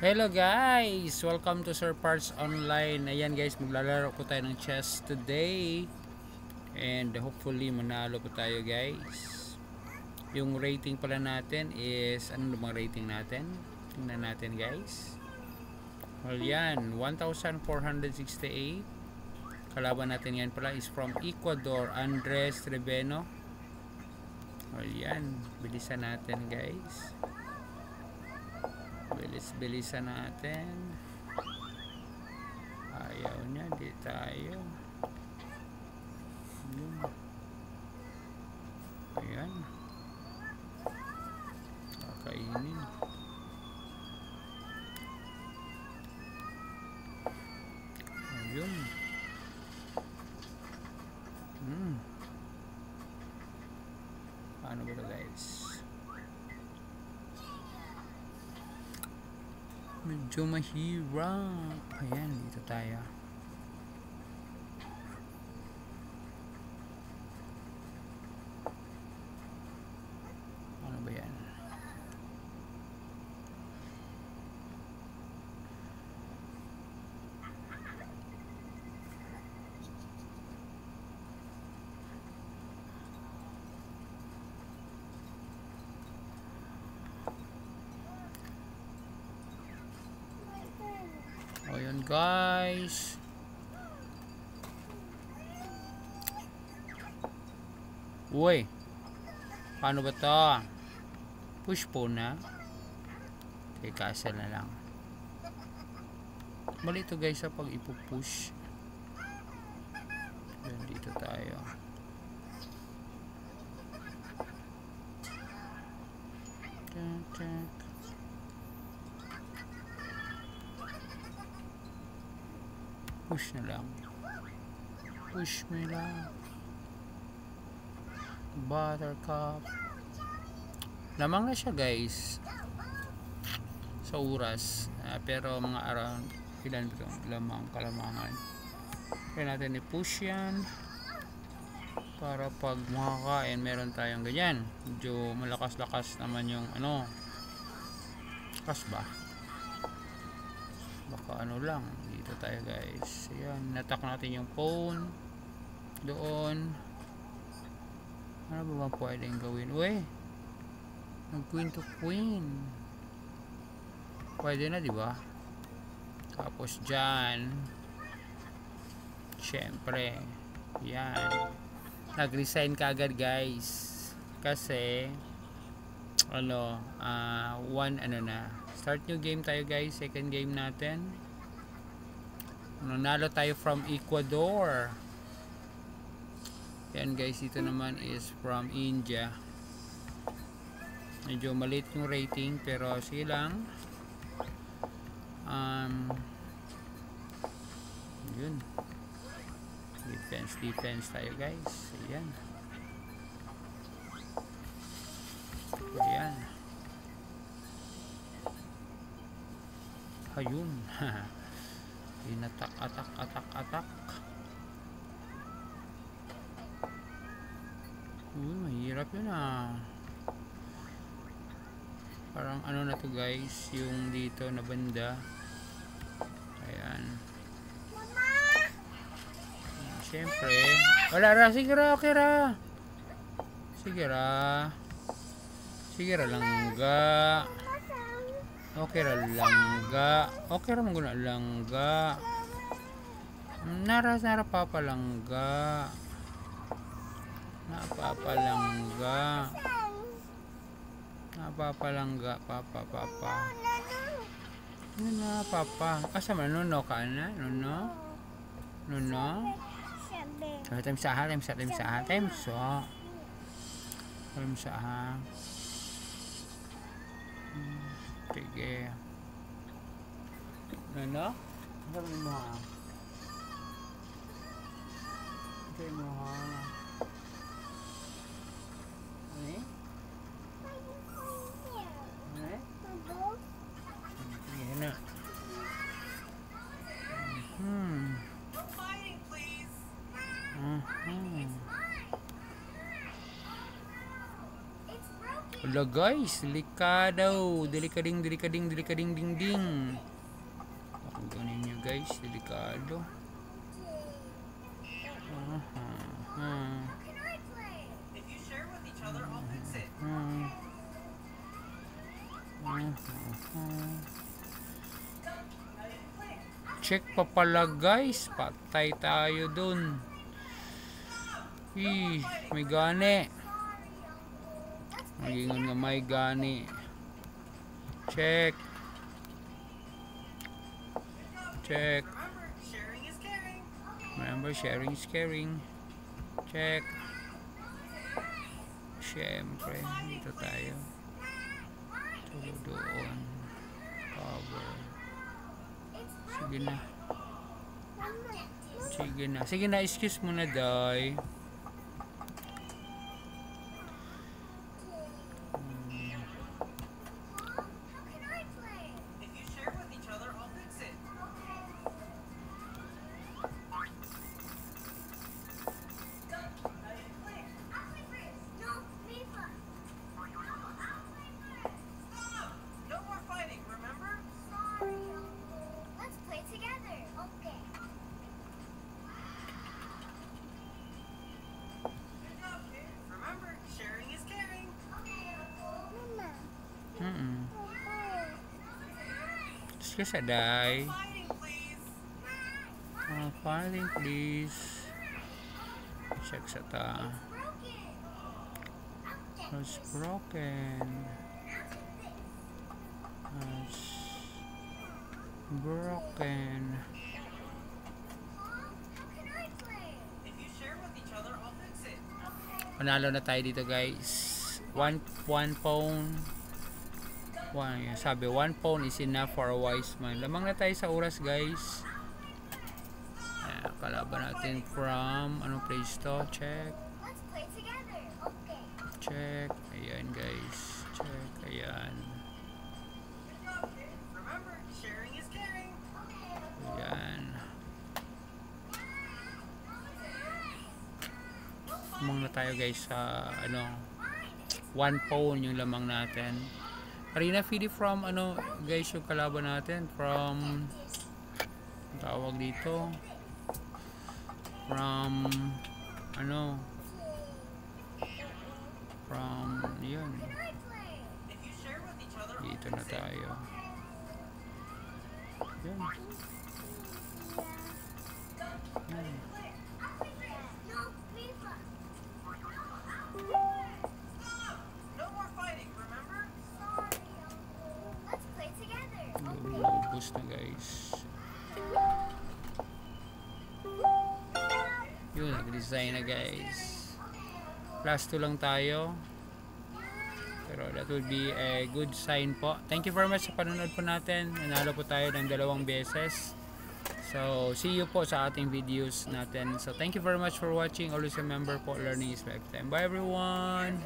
Hello guys! Welcome to Sir Parts Online. Ayan guys, maglalaro po tayo ng chess today. And hopefully manalo po tayo guys. Yung rating pala natin is, ano bang rating natin? Tingnan natin guys. Well yan, 1,468. Kalaban natin yan pala is from Ecuador, Andres Treveno. Well yan, bilisan natin guys. Bilisan natin. Ayaw niya, di tayo. Ayan. Kakainin. Ayun. Paano ba ito guys? Medyo mahirap. Ayan, dito tayo. Ano ba yan? Ayan guys. Uy. Paano ba to? Push po na. Okay, castle na lang. Mali ito guys sa pag ipupush. Ayan, dito tayo. Push na lang. Push me lang. Buttercup. Lamang na siya guys. Sa oras. Pero mga around ilan ito? Kalamangan. Kaya natin i-push yan. Para pag makakain meron tayong ganyan. Medyo malakas-lakas naman yung ano. Lakas ba? Baka ano lang. Dito tayo guys. Ayan, natak natin yung phone doon. Ano ba bang pwedeng gawin? Uy, mag queen to queen. Pwede na diba? Tapos dyan syempre yan, nag-resign ka agad guys. Kasi ano, ano na, start new game tayo guys. Second game natin. Nanalo tayo from Ecuador. Yan guys, dito naman is from India. Medyo maliit yung rating pero sige lang. Yun. Defense tayo guys. Ayan. Ayan. Ayun. Attack. Mahirap yun Parang ano na to guys, yung dito na banda. Ayan. Siyempre. Wala ra, sige ra, okay ra. Sige ra langga. Okay ra langga. Okay ra muna langga. Nara papalangga. Napapalangga papa. Papa. Asa man nuno ka na? Nuno. Time sa. Sige. Nuno? Sabi mo Hala guys, delikado. Delikading ding ding. Kung ganin nyo guys, delikado. If you share with each other, I'll fix it. Check pa pala guys, patay tayo dun. May gani. Magingon nga may gani. Check. Check. Remember, sharing is caring. Check. Siyempre, dito tayo. Tulo doon. Cover. Sige na. Sige na. Sige na, excuse mo na, day. Excuse me, day. Filing, please. Check sa ta. It's broken. It's broken. Panalo na tayo dito guys. One phone. Sabi, one phone is enough for a wise man. Lamang na tayo sa oras guys. Kalaban natin from anong place to? Check. Check. Ayan guys. Check. Ayan. Ayan. Lamang na tayo guys sa one phone yung lamang natin. Arena Fidi from guys yung kalaban natin from tawag dito from from yun dito na tayo yun. Ubus na guys yun, nag-design na guys. Plus 2 lang tayo, pero that would be a good sign po. Thank you very much sa panonood po natin. Nanalo po tayo ng 2 beses. So see you po sa ating videos natin. So thank you very much for watching. Always remember po, learning is lifetime. Bye everyone.